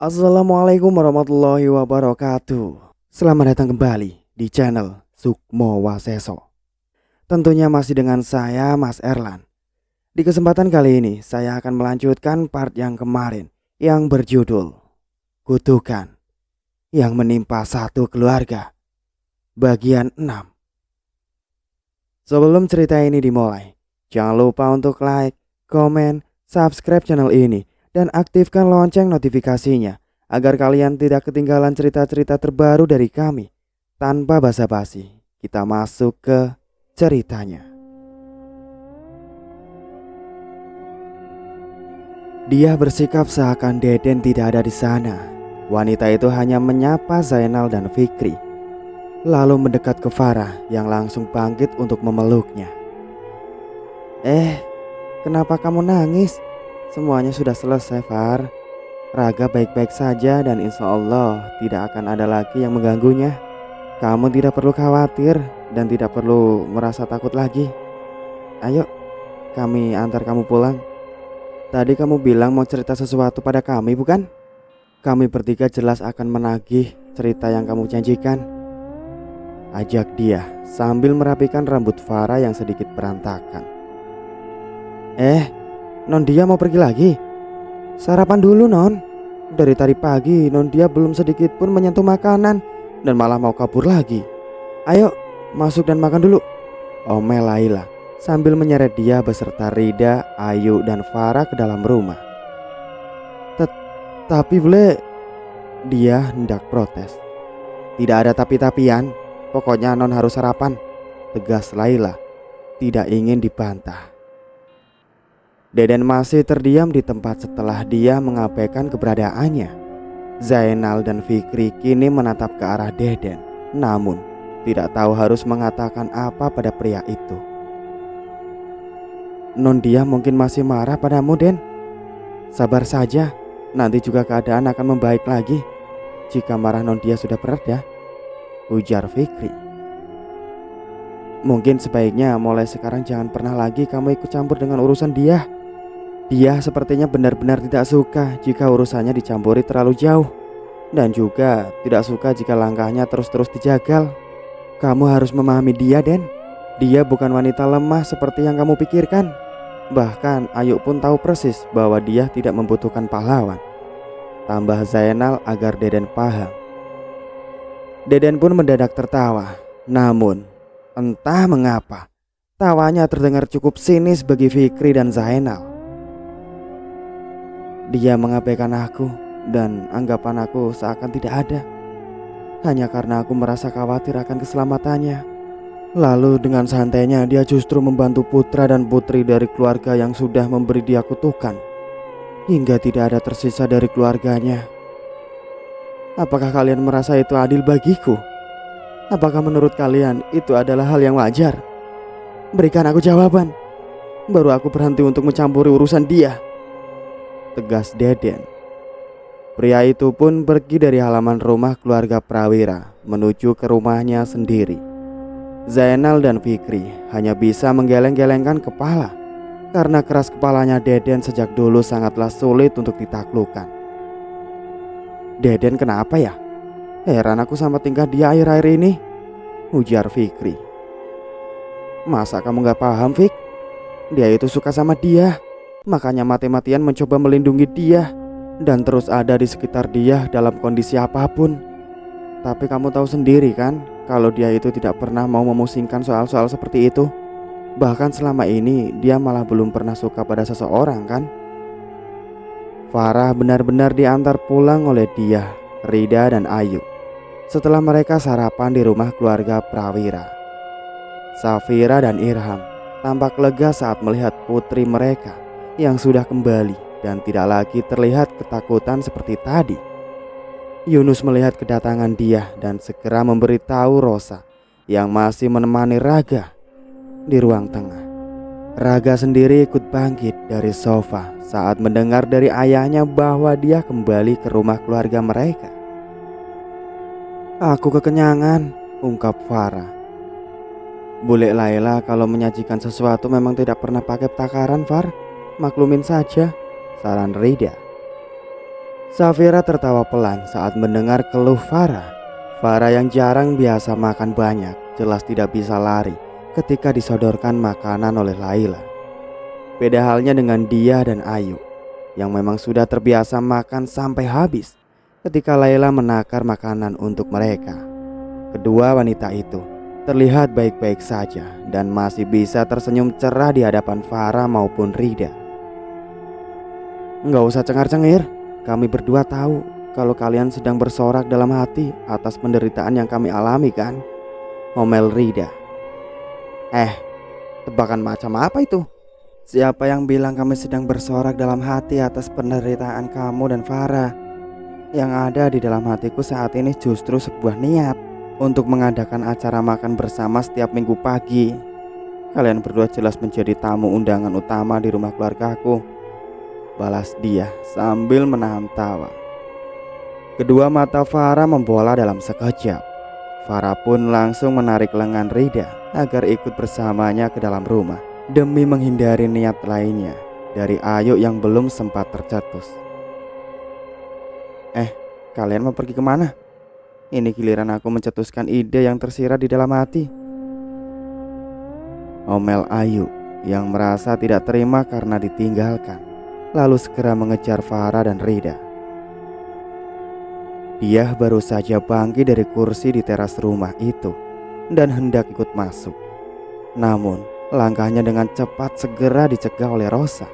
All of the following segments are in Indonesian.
Assalamualaikum warahmatullahi wabarakatuh. Selamat datang kembali di channel Sukmo Waseso. Tentunya masih dengan saya Mas Erlan. Di kesempatan kali ini saya akan melanjutkan part yang kemarin yang berjudul Kutukan yang menimpa satu keluarga bagian 6. Sebelum cerita ini dimulai, jangan lupa untuk like, komen, subscribe channel ini dan aktifkan lonceng notifikasinya agar kalian tidak ketinggalan cerita-cerita terbaru dari kami. Tanpa basa-basi, kita masuk ke ceritanya. Dia bersikap seakan Deden tidak ada di sana. Wanita itu hanya menyapa Zainal dan Fikri, lalu mendekat ke Farah yang langsung bangkit untuk memeluknya. Kenapa kamu nangis? Semuanya sudah selesai, Far. Raga baik-baik saja dan insya Allah tidak akan ada lagi yang mengganggunya. Kamu tidak perlu khawatir dan tidak perlu merasa takut lagi. Ayo, kami antar kamu pulang. Tadi kamu bilang mau cerita sesuatu pada kami, bukan? Kami bertiga jelas akan menagih cerita yang kamu janjikan. Ajak dia sambil merapikan rambut Farah yang sedikit berantakan. Non dia mau pergi lagi? Sarapan dulu, Non. Dari tadi pagi Non dia belum sedikit pun menyentuh makanan dan malah mau kabur lagi. Ayo masuk dan makan dulu, omel Laila sambil menyeret dia beserta Rida, Ayu dan Farah ke dalam rumah. Tapi boleh, dia hendak protes. Tidak ada tapi-tapian, pokoknya Non harus sarapan, tegas Laila, tidak ingin dibantah. Deden masih terdiam di tempat setelah dia mengabaikan keberadaannya. Zainal dan Fikri kini menatap ke arah Deden, namun tidak tahu harus mengatakan apa pada pria itu. Non dia mungkin masih marah padamu, Den. Sabar saja, nanti juga keadaan akan membaik lagi jika marah non dia sudah mereda, ujar Fikri. Mungkin sebaiknya mulai sekarang jangan pernah lagi kamu ikut campur dengan urusan dia. Dia sepertinya benar-benar tidak suka jika urusannya dicampuri terlalu jauh, dan juga tidak suka jika langkahnya terus-terus dijagal. Kamu harus memahami dia, Den. Dia bukan wanita lemah seperti yang kamu pikirkan. Bahkan Ayu pun tahu persis bahwa dia tidak membutuhkan pahlawan, tambah Zainal agar Deden paham. Deden pun mendadak tertawa. Namun entah mengapa tawanya terdengar cukup sinis bagi Fikri dan Zainal. Dia mengabaikan aku dan anggapan aku seakan tidak ada, hanya karena aku merasa khawatir akan keselamatannya. Lalu dengan santainya dia justru membantu putra dan putri dari keluarga yang sudah memberi dia kutukan, hingga tidak ada tersisa dari keluarganya. Apakah kalian merasa itu adil bagiku? Apakah menurut kalian itu adalah hal yang wajar? Berikan aku jawaban, baru aku berhenti untuk mencampuri urusan dia, tegas Deden. Pria itu pun pergi dari halaman rumah keluarga Prawira menuju ke rumahnya sendiri. Zainal dan Fikri hanya bisa menggeleng-gelengkan kepala karena keras kepalanya Deden sejak dulu sangatlah sulit untuk ditaklukkan. Deden kenapa ya? Heran aku sama tingkah dia akhir-akhir ini, ujar Fikri. Masa kamu gak paham, Fik? Dia itu suka sama dia, makanya mati-matian mencoba melindungi dia dan terus ada di sekitar dia dalam kondisi apapun. Tapi kamu tahu sendiri kan kalau dia itu tidak pernah mau memusingkan soal-soal seperti itu. Bahkan selama ini dia malah belum pernah suka pada seseorang kan. Farah benar-benar diantar pulang oleh dia, Rida dan Ayu setelah mereka sarapan di rumah keluarga Prawira. Safira dan Irham tampak lega saat melihat putri mereka yang sudah kembali dan tidak lagi terlihat ketakutan seperti tadi. Yunus melihat kedatangan dia dan segera memberitahu Rosa yang masih menemani Raga di ruang tengah. Raga sendiri ikut bangkit dari sofa saat mendengar dari ayahnya bahwa dia kembali ke rumah keluarga mereka. Aku kekenyangan, ungkap Farah. Bule Laila kalau menyajikan sesuatu memang tidak pernah pakai takaran, Far. Maklumin saja, saran Rida. Safira tertawa pelan saat mendengar keluh Farah. Farah yang jarang biasa makan banyak jelas tidak bisa lari ketika disodorkan makanan oleh Laila. Beda halnya dengan dia dan Ayu yang memang sudah terbiasa makan sampai habis ketika Laila menakar makanan untuk mereka. Kedua wanita itu terlihat baik-baik saja dan masih bisa tersenyum cerah di hadapan Farah maupun Rida. Nggak usah cengar-cengir, kami berdua tahu kalau kalian sedang bersorak dalam hati atas penderitaan yang kami alami kan? Ngomel Rida. Tebakan macam apa itu? Siapa yang bilang kami sedang bersorak dalam hati atas penderitaan kamu dan Farah? Yang ada di dalam hatiku saat ini justru sebuah niat untuk mengadakan acara makan bersama setiap minggu pagi. Kalian berdua jelas menjadi tamu undangan utama di rumah keluargaku, balas dia sambil menahan tawa. Kedua mata Farah membola dalam sekejap. Farah pun langsung menarik lengan Rida agar ikut bersamanya ke dalam rumah demi menghindari niat lainnya dari Ayu yang belum sempat tercetus. Kalian mau pergi kemana? Ini giliran aku mencetuskan ide yang tersirat di dalam hati. Omel Ayu yang merasa tidak terima karena ditinggalkan, lalu segera mengejar Farah dan Rida. Dia baru saja bangkit dari kursi di teras rumah itu dan hendak ikut masuk. Namun langkahnya dengan cepat segera dicegah oleh Rosa.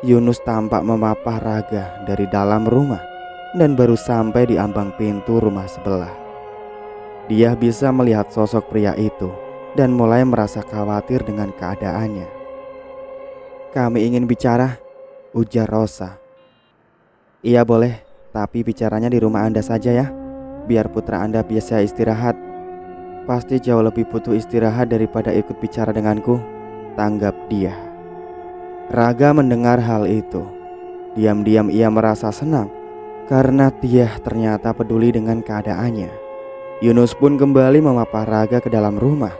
Yunus tampak memapah Raga dari dalam rumah dan baru sampai di ambang pintu rumah sebelah. Dia bisa melihat sosok pria itu dan mulai merasa khawatir dengan keadaannya. Kami ingin bicara, ujar Rosa. Iya boleh, tapi bicaranya di rumah Anda saja ya, biar putra Anda bisa istirahat. Pasti jauh lebih butuh istirahat daripada ikut bicara denganku, tanggap dia. Raga mendengar hal itu. Diam-diam ia merasa senang karena dia ternyata peduli dengan keadaannya. Yunus pun kembali memapah Raga ke dalam rumah.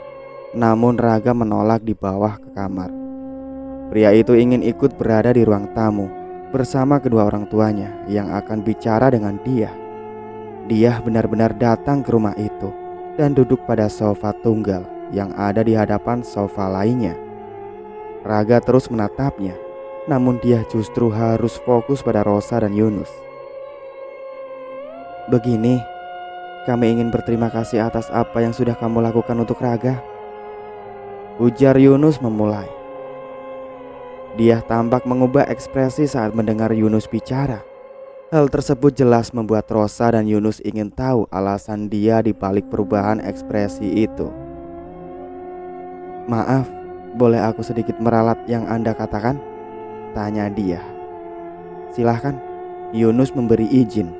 Namun Raga menolak di bawah ke kamar. Pria itu ingin ikut berada di ruang tamu bersama kedua orang tuanya yang akan bicara dengan dia. Dia benar-benar datang ke rumah itu dan duduk pada sofa tunggal yang ada di hadapan sofa lainnya. Raga terus menatapnya, namun dia justru harus fokus pada Rosa dan Yunus. Begini, kami ingin berterima kasih atas apa yang sudah kamu lakukan untuk Raga, ujar Yunus memulai. Dia tampak mengubah ekspresi saat mendengar Yunus bicara. Hal tersebut jelas membuat Rosa dan Yunus ingin tahu alasan dia di balik perubahan ekspresi itu. Maaf, boleh aku sedikit meralat yang Anda katakan? Tanya dia. Silahkan, Yunus memberi izin.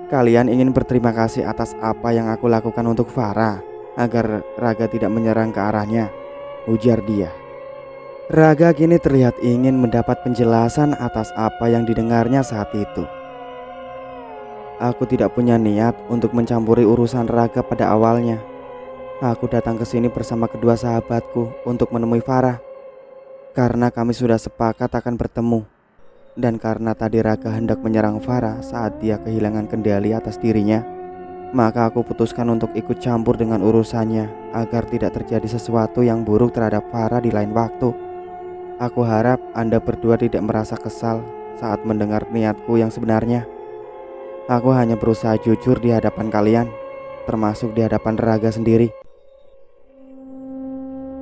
Kalian ingin berterima kasih atas apa yang aku lakukan untuk Farah agar Raga tidak menyerang ke arahnya, ujar dia. Raga kini terlihat ingin mendapat penjelasan atas apa yang didengarnya saat itu. Aku tidak punya niat untuk mencampuri urusan Raga pada awalnya. Aku datang ke sini bersama kedua sahabatku untuk menemui Farah. Karena kami sudah sepakat akan bertemu. Dan karena tadi Raga hendak menyerang Farah saat dia kehilangan kendali atas dirinya, maka aku putuskan untuk ikut campur dengan urusannya agar tidak terjadi sesuatu yang buruk terhadap Farah di lain waktu. Aku harap Anda berdua tidak merasa kesal saat mendengar niatku yang sebenarnya. Aku hanya berusaha jujur di hadapan kalian, termasuk di hadapan Raga sendiri.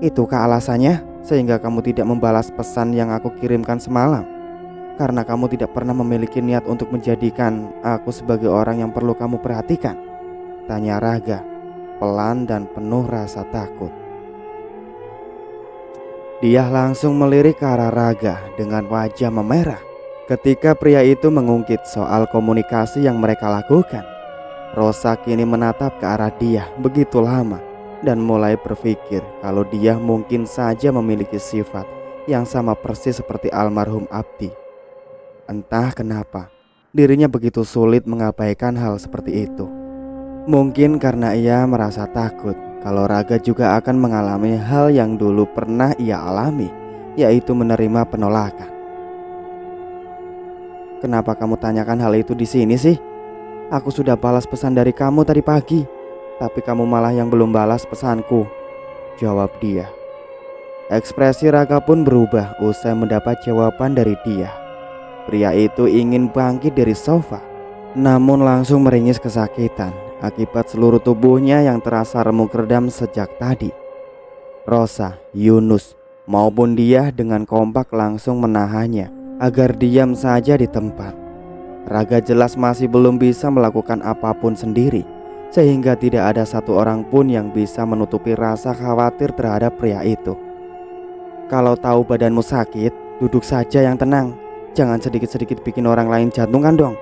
Itukah alasannya sehingga kamu tidak membalas pesan yang aku kirimkan semalam? Karena kamu tidak pernah memiliki niat untuk menjadikan aku sebagai orang yang perlu kamu perhatikan? Tanya Raga, pelan dan penuh rasa takut. Dia langsung melirik ke arah Raga dengan wajah memerah ketika pria itu mengungkit soal komunikasi yang mereka lakukan. Rosa kini menatap ke arah dia begitu lama dan mulai berpikir kalau dia mungkin saja memiliki sifat yang sama persis seperti almarhum Abdi. Entah kenapa dirinya begitu sulit mengabaikan hal seperti itu. Mungkin karena ia merasa takut kalau Raga juga akan mengalami hal yang dulu pernah ia alami, yaitu menerima penolakan. Kenapa kamu tanyakan hal itu di sini sih? Aku sudah balas pesan dari kamu tadi pagi, tapi kamu malah yang belum balas pesanku, jawab dia. Ekspresi Raga pun berubah usai mendapat jawaban dari dia. Pria itu ingin bangkit dari sofa, namun langsung meringis kesakitan akibat seluruh tubuhnya yang terasa remuk redam sejak tadi. Rosa, Yunus, maupun dia dengan kompak langsung menahannya agar diam saja di tempat. Raga jelas masih belum bisa melakukan apapun sendiri, sehingga tidak ada satu orang pun yang bisa menutupi rasa khawatir terhadap pria itu. Kalau tahu badanmu sakit, duduk saja yang tenang. Jangan sedikit-sedikit bikin orang lain jantungan dong,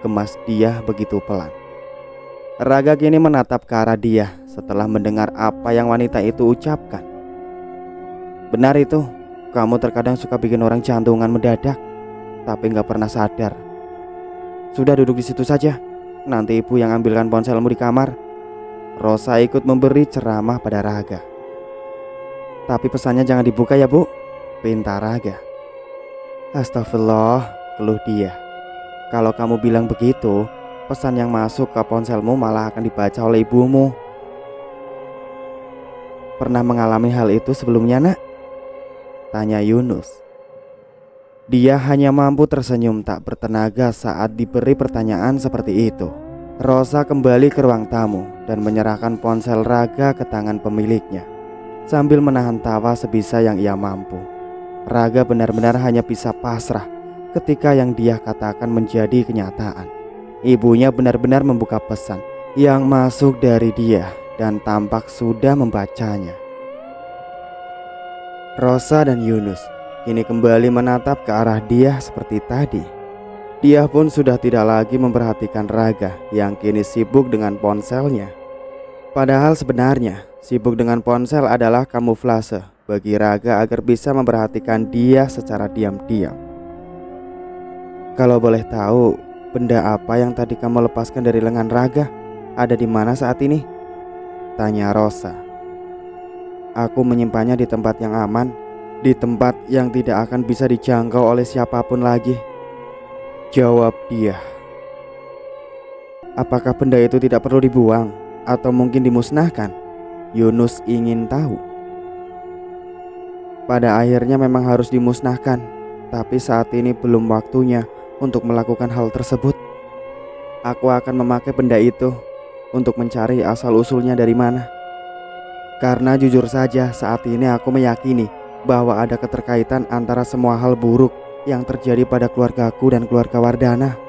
gemas dia begitu pelan. Raga kini menatap ke arah dia setelah mendengar apa yang wanita itu ucapkan. Benar itu, kamu terkadang suka bikin orang jantungan mendadak, tapi gak pernah sadar. Sudah duduk di situ saja, nanti ibu yang ambilkan ponselmu di kamar. Rosa ikut memberi ceramah pada Raga. Tapi pesannya jangan dibuka ya bu, pinta Raga. Astagfirullah, keluh dia. Kalau kamu bilang begitu, pesan yang masuk ke ponselmu malah akan dibaca oleh ibumu. Pernah mengalami hal itu sebelumnya nak? Tanya Yunus. Dia hanya mampu tersenyum tak bertenaga saat diberi pertanyaan seperti itu. Rosa kembali ke ruang tamu dan menyerahkan ponsel Raga ke tangan pemiliknya, sambil menahan tawa sebisa yang ia mampu. Raga benar-benar hanya bisa pasrah ketika yang dia katakan menjadi kenyataan. Ibunya benar-benar membuka pesan yang masuk dari dia dan tampak sudah membacanya. Rosa dan Yunus kini kembali menatap ke arah dia seperti tadi. Dia pun sudah tidak lagi memperhatikan Raga yang kini sibuk dengan ponselnya. Padahal sebenarnya sibuk dengan ponsel adalah kamuflase bagi Raga agar bisa memperhatikan dia secara diam-diam. Kalau boleh tahu, benda apa yang tadi kamu lepaskan dari lengan Raga? Ada di mana saat ini? Tanya Rosa. Aku menyimpannya di tempat yang aman, di tempat yang tidak akan bisa dijangkau oleh siapapun lagi, jawab dia. Apakah benda itu tidak perlu dibuang atau mungkin dimusnahkan? Yunus ingin tahu. Pada akhirnya memang harus dimusnahkan, tapi saat ini belum waktunya untuk melakukan hal tersebut. Aku akan memakai benda itu untuk mencari asal-usulnya dari mana. Karena jujur saja saat ini aku meyakini bahwa ada keterkaitan antara semua hal buruk yang terjadi pada keluargaku dan keluarga Wardana.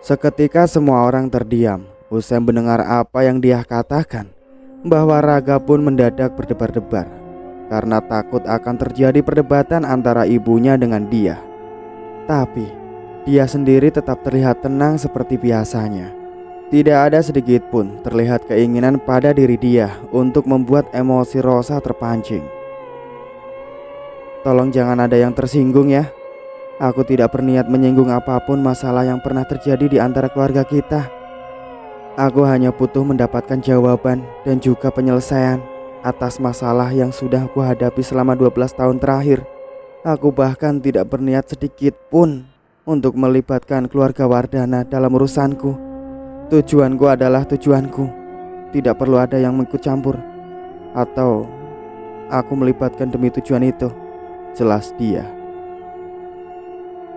Seketika semua orang terdiam usai mendengar apa yang dia katakan, bahwa Raga pun mendadak berdebar-debar karena takut akan terjadi perdebatan antara ibunya dengan dia. Tapi dia sendiri tetap terlihat tenang seperti biasanya. Tidak ada sedikit pun terlihat keinginan pada diri dia untuk membuat emosi Rosa terpancing. Tolong jangan ada yang tersinggung ya. Aku tidak berniat menyinggung apapun masalah yang pernah terjadi di antara keluarga kita. Aku hanya butuh mendapatkan jawaban dan juga penyelesaian atas masalah yang sudah aku hadapi selama 12 tahun terakhir. Aku bahkan tidak berniat sedikit pun untuk melibatkan keluarga Wardana dalam urusanku. Tujuanku adalah tujuanku. Tidak perlu ada yang ikut campur atau aku melibatkan demi tujuan itu, jelas dia.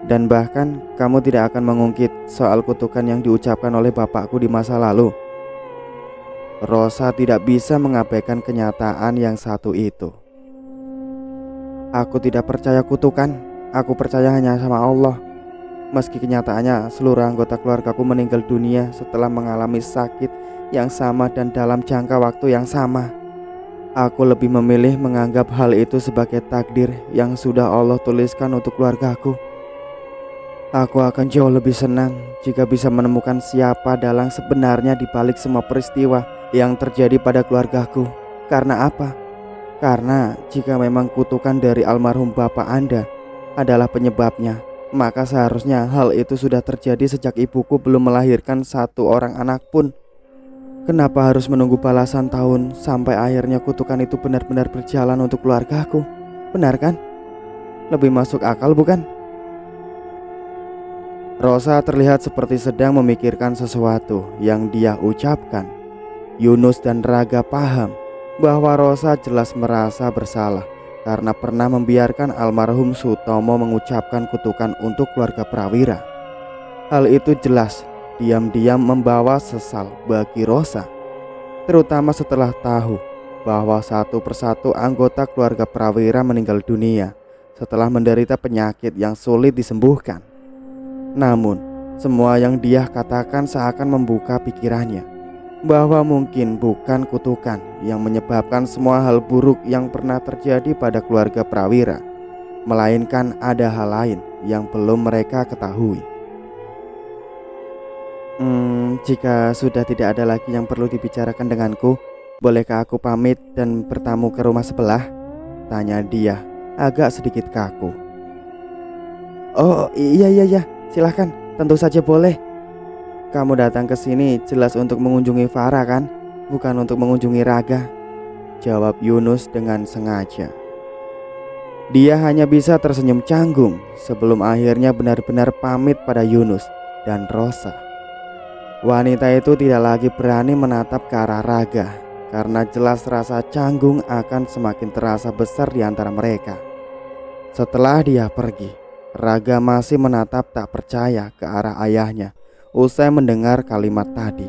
Dan bahkan kamu tidak akan mengungkit soal kutukan yang diucapkan oleh bapakku di masa lalu. Rosa tidak bisa mengabaikan kenyataan yang satu itu. Aku tidak percaya kutukan. Aku percaya hanya sama Allah. Meski kenyataannya seluruh anggota keluargaku meninggal dunia setelah mengalami sakit yang sama dan dalam jangka waktu yang sama, aku lebih memilih menganggap hal itu sebagai takdir yang sudah Allah tuliskan untuk keluargaku. Aku akan jauh lebih senang jika bisa menemukan siapa dalang sebenarnya di balik semua peristiwa yang terjadi pada keluargaku. Karena apa? Karena jika memang kutukan dari almarhum bapak Anda adalah penyebabnya, maka seharusnya hal itu sudah terjadi sejak ibuku belum melahirkan satu orang anak pun. Kenapa harus menunggu balasan tahun sampai akhirnya kutukan itu benar-benar berjalan untuk keluargaku? Benar kan? Lebih masuk akal bukan? Rosa terlihat seperti sedang memikirkan sesuatu yang dia ucapkan. Yunus dan Raga paham bahwa Rosa jelas merasa bersalah karena pernah membiarkan almarhum Sutomo mengucapkan kutukan untuk keluarga Prawira. Hal itu jelas diam-diam membawa sesal bagi Rosa, terutama setelah tahu bahwa satu persatu anggota keluarga Prawira meninggal dunia setelah menderita penyakit yang sulit disembuhkan. Namun, semua yang dia katakan seakan membuka pikirannya bahwa mungkin bukan kutukan yang menyebabkan semua hal buruk yang pernah terjadi pada keluarga Prawira, melainkan ada hal lain yang belum mereka ketahui. Jika sudah tidak ada lagi yang perlu dibicarakan denganku, bolehkah aku pamit dan bertamu ke rumah sebelah? Tanya dia agak sedikit kaku. Oh iya, silahkan, tentu saja boleh. Kamu datang ke sini jelas untuk mengunjungi Farah kan? Bukan untuk mengunjungi Raga, jawab Yunus dengan sengaja. Dia hanya bisa tersenyum canggung sebelum akhirnya benar-benar pamit pada Yunus dan Rosa. Wanita itu tidak lagi berani menatap ke arah Raga karena jelas rasa canggung akan semakin terasa besar di antara mereka. Setelah dia pergi, Raga masih menatap tak percaya ke arah ayahnya usai mendengar kalimat tadi.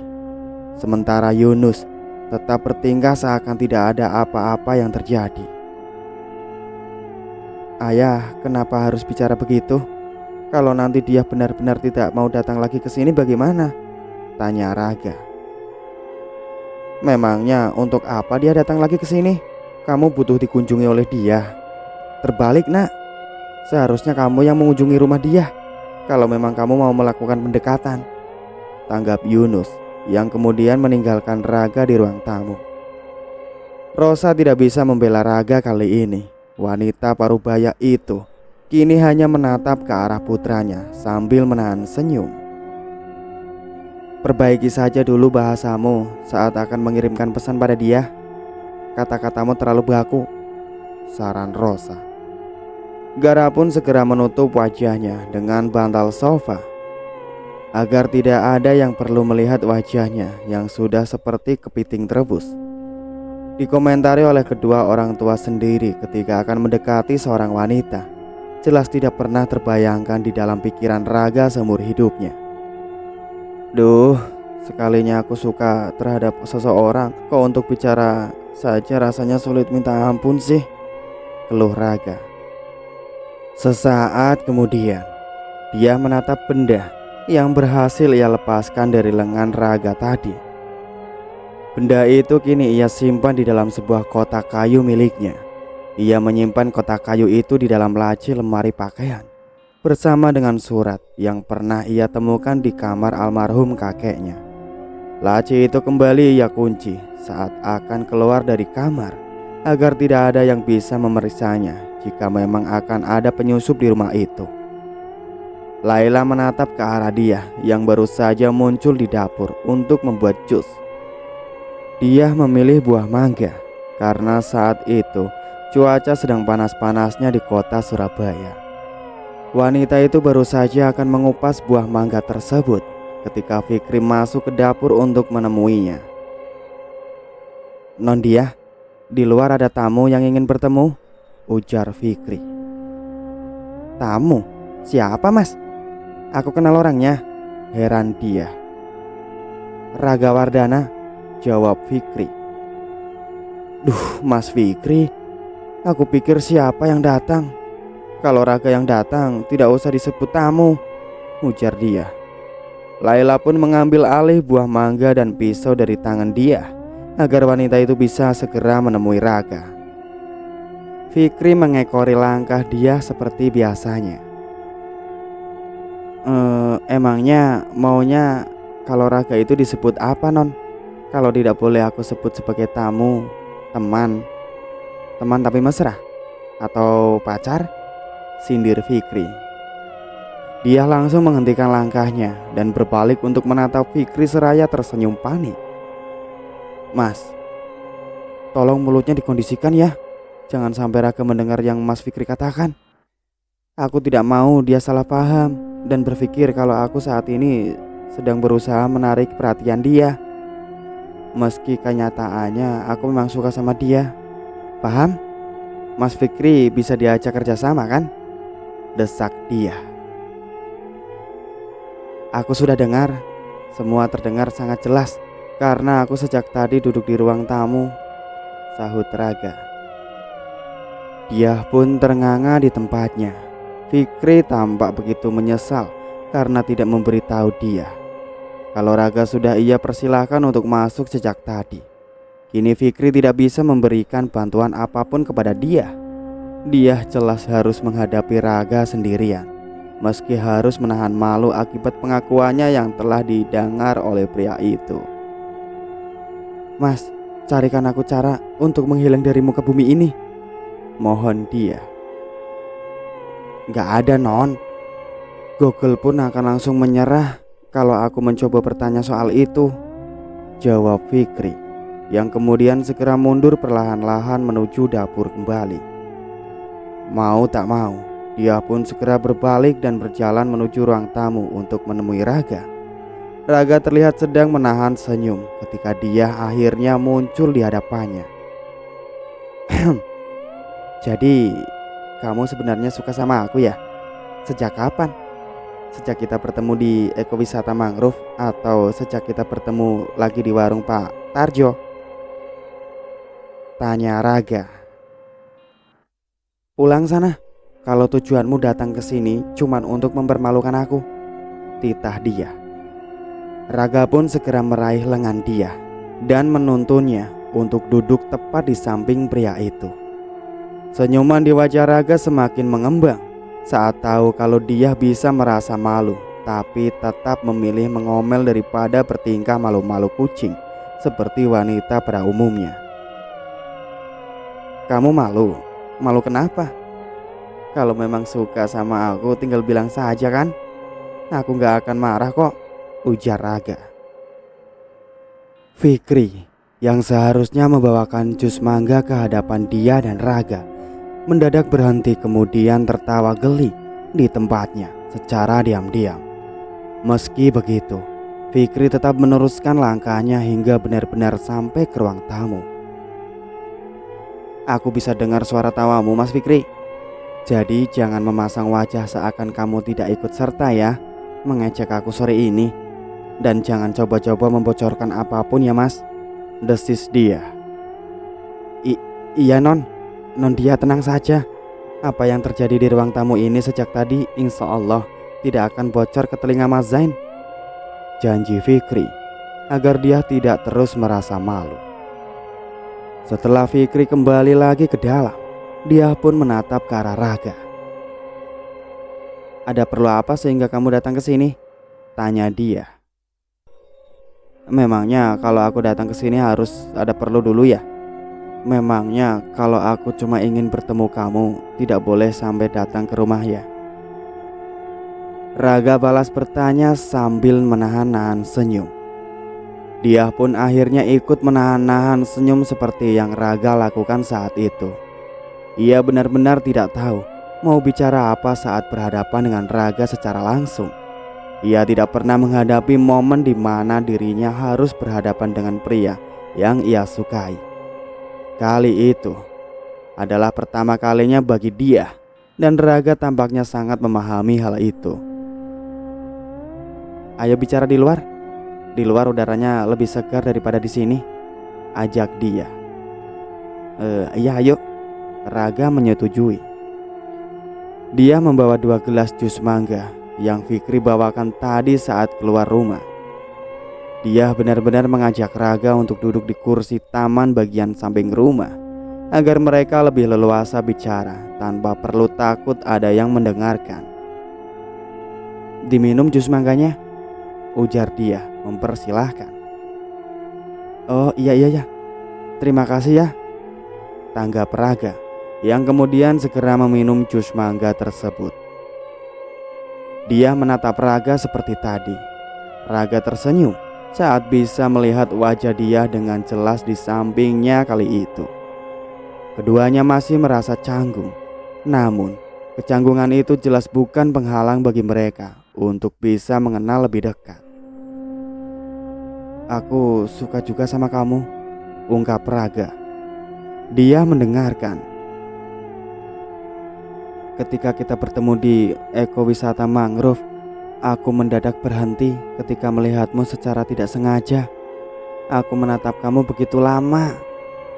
Sementara Yunus tetap bertingkah seakan tidak ada apa-apa yang terjadi. Ayah, kenapa harus bicara begitu? Kalau nanti dia benar-benar tidak mau datang lagi ke sini bagaimana? Tanya Raga. Memangnya untuk apa dia datang lagi ke sini? Kamu butuh dikunjungi oleh dia. Terbalik, Nak. Seharusnya kamu yang mengunjungi rumah dia kalau memang kamu mau melakukan pendekatan, tanggap Yunus yang kemudian meninggalkan Raga di ruang tamu. Rosa tidak bisa membela Raga kali ini. Wanita parubaya itu kini hanya menatap ke arah putranya sambil menahan senyum. Perbaiki saja dulu bahasamu saat akan mengirimkan pesan pada dia. Kata-katamu terlalu baku, saran Rosa. Gara pun segera menutup wajahnya dengan bantal sofa agar tidak ada yang perlu melihat wajahnya yang sudah seperti kepiting terebus. Dikomentari oleh kedua orang tua sendiri ketika akan mendekati seorang wanita, jelas tidak pernah terbayangkan di dalam pikiran Raga seumur hidupnya. Duh, sekalinya aku suka terhadap seseorang, kok untuk bicara saja rasanya sulit minta ampun sih, keluh Raga. Sesaat kemudian, dia menatap benda yang berhasil ia lepaskan dari lengan Raga tadi. Benda itu kini ia simpan di dalam sebuah kotak kayu miliknya. Ia menyimpan kotak kayu itu di dalam laci lemari pakaian bersama dengan surat yang pernah ia temukan di kamar almarhum kakeknya. Laci itu kembali ia kunci saat akan keluar dari kamar agar tidak ada yang bisa memeriksanya jika memang akan ada penyusup di rumah itu. Laila menatap ke arah dia yang baru saja muncul di dapur untuk membuat jus. Dia memilih buah mangga karena saat itu cuaca sedang panas-panasnya di kota Surabaya. Wanita itu baru saja akan mengupas buah mangga tersebut ketika Fikri masuk ke dapur untuk menemuinya. Non dia, di luar ada tamu yang ingin bertemu, ujar Fikri. Tamu? Siapa mas? Aku kenal orangnya, heran dia. Raga Wardana, jawab Fikri. Duh mas Fikri, aku pikir siapa yang datang. Kalau Raga yang datang tidak usah disebut tamu, ujar dia. Laila pun mengambil alih buah mangga dan pisau dari tangan dia agar wanita itu bisa segera menemui Raga. Fikri mengekori langkah dia seperti biasanya. Emangnya maunya kalau Raga itu disebut apa non? Kalau tidak boleh aku sebut sebagai tamu, teman tapi mesra? Atau pacar? Sindir Fikri. Dia langsung menghentikan langkahnya dan berbalik untuk menatap Fikri seraya tersenyum panik. Mas, tolong mulutnya dikondisikan ya. Jangan sampai Raga mendengar yang Mas Fikri katakan. Aku tidak mau dia salah paham. dan berpikir kalau aku saat ini sedang berusaha menarik perhatian dia. Meski kenyataannya aku memang suka sama dia. Paham? Mas Fikri bisa diajak kerjasama kan? Desak dia. Aku sudah dengar. Semua terdengar sangat jelas karena aku sejak tadi duduk di ruang tamu, sahut Raga. Dia pun ternganga di tempatnya. Fikri tampak begitu menyesal karena tidak memberitahu dia kalau Raga sudah ia persilahkan untuk masuk sejak tadi. Kini Fikri tidak bisa memberikan bantuan apapun kepada dia. Dia jelas harus menghadapi Raga sendirian, meski harus menahan malu akibat pengakuannya yang telah didengar oleh pria itu. Mas, carikan aku cara untuk menghilang dari muka bumi ini, mohon dia. Gak ada non. Google pun akan langsung menyerah kalau aku mencoba bertanya soal itu, jawab Fikri, yang kemudian segera mundur perlahan-lahan menuju dapur kembali. Mau tak mau, dia pun segera berbalik dan berjalan menuju ruang tamu untuk menemui Raga. Raga terlihat sedang menahan senyum ketika dia akhirnya muncul di hadapannya. Jadi, kamu sebenarnya suka sama aku ya? Sejak kapan? Sejak kita bertemu di ekowisata mangrove atau sejak kita bertemu lagi di warung Pak Tarjo? Tanya Raga. Pulang sana. Kalau tujuanmu datang ke sini cuman untuk mempermalukan aku, titah dia. Raga pun segera meraih lengan dia dan menuntunnya untuk duduk tepat di samping pria itu. Senyuman di wajah Raga semakin mengembang saat tahu kalau dia bisa merasa malu, tapi tetap memilih mengomel daripada bertingkah malu-malu kucing seperti wanita pada umumnya. Kamu malu? Malu kenapa? Kalau memang suka sama aku tinggal bilang saja kan? Aku gak akan marah kok, ujar Raga. Fikri yang seharusnya membawakan jus mangga ke hadapan dia dan Raga mendadak berhenti kemudian tertawa geli di tempatnya secara diam-diam. Meski begitu, Fikri tetap meneruskan langkahnya hingga benar-benar sampai ke ruang tamu. Aku bisa dengar suara tawamu, Mas Fikri. Jadi jangan memasang wajah seakan kamu tidak ikut serta ya mengejek aku sore ini. Dan jangan coba-coba membocorkan apapun ya mas, desis dia. Iya non dia tenang saja. Apa yang terjadi di ruang tamu ini sejak tadi insya Allah tidak akan bocor ke telinga Mas Zain, janji Fikri agar dia tidak terus merasa malu. Setelah Fikri kembali lagi ke dalam, dia pun menatap ke arah Raga. Ada perlu apa sehingga kamu datang ke sini? Tanya dia. Memangnya kalau aku datang ke sini harus ada perlu dulu ya? Memangnya kalau aku cuma ingin bertemu kamu tidak boleh sampai datang ke rumah ya? Raga balas bertanya sambil menahan-nahan senyum. Dia pun akhirnya ikut menahan-nahan senyum seperti yang Raga lakukan saat itu. Ia benar-benar tidak tahu mau bicara apa saat berhadapan dengan Raga secara langsung. Ia tidak pernah menghadapi momen di mana dirinya harus berhadapan dengan pria yang ia sukai. Kali itu adalah pertama kalinya bagi dia, dan Raga tampaknya sangat memahami hal itu. Ayo bicara di luar. Di luar udaranya lebih segar daripada di sini, ajak dia. Iya ayo. Raga menyetujui. Dia membawa 2 gelas jus mangga yang Fikri bawakan tadi saat keluar rumah. Dia benar-benar mengajak Raga untuk duduk di kursi taman bagian samping rumah agar mereka lebih leluasa bicara tanpa perlu takut ada yang mendengarkan. Diminum jus mangganya, ujar dia mempersilahkan. Oh iya, terima kasih ya, tanggap Raga yang kemudian segera meminum jus mangga tersebut. Dia menatap Raga seperti tadi. Raga tersenyum saat bisa melihat wajah dia dengan jelas di sampingnya kali itu. Keduanya masih merasa canggung, namun kecanggungan itu jelas bukan penghalang bagi mereka untuk bisa mengenal lebih dekat. Aku suka juga sama kamu, ungkap Raga. Dia mendengarkan. Ketika kita bertemu di ekowisata mangrove, aku mendadak berhenti ketika melihatmu secara tidak sengaja. Aku menatap kamu begitu lama,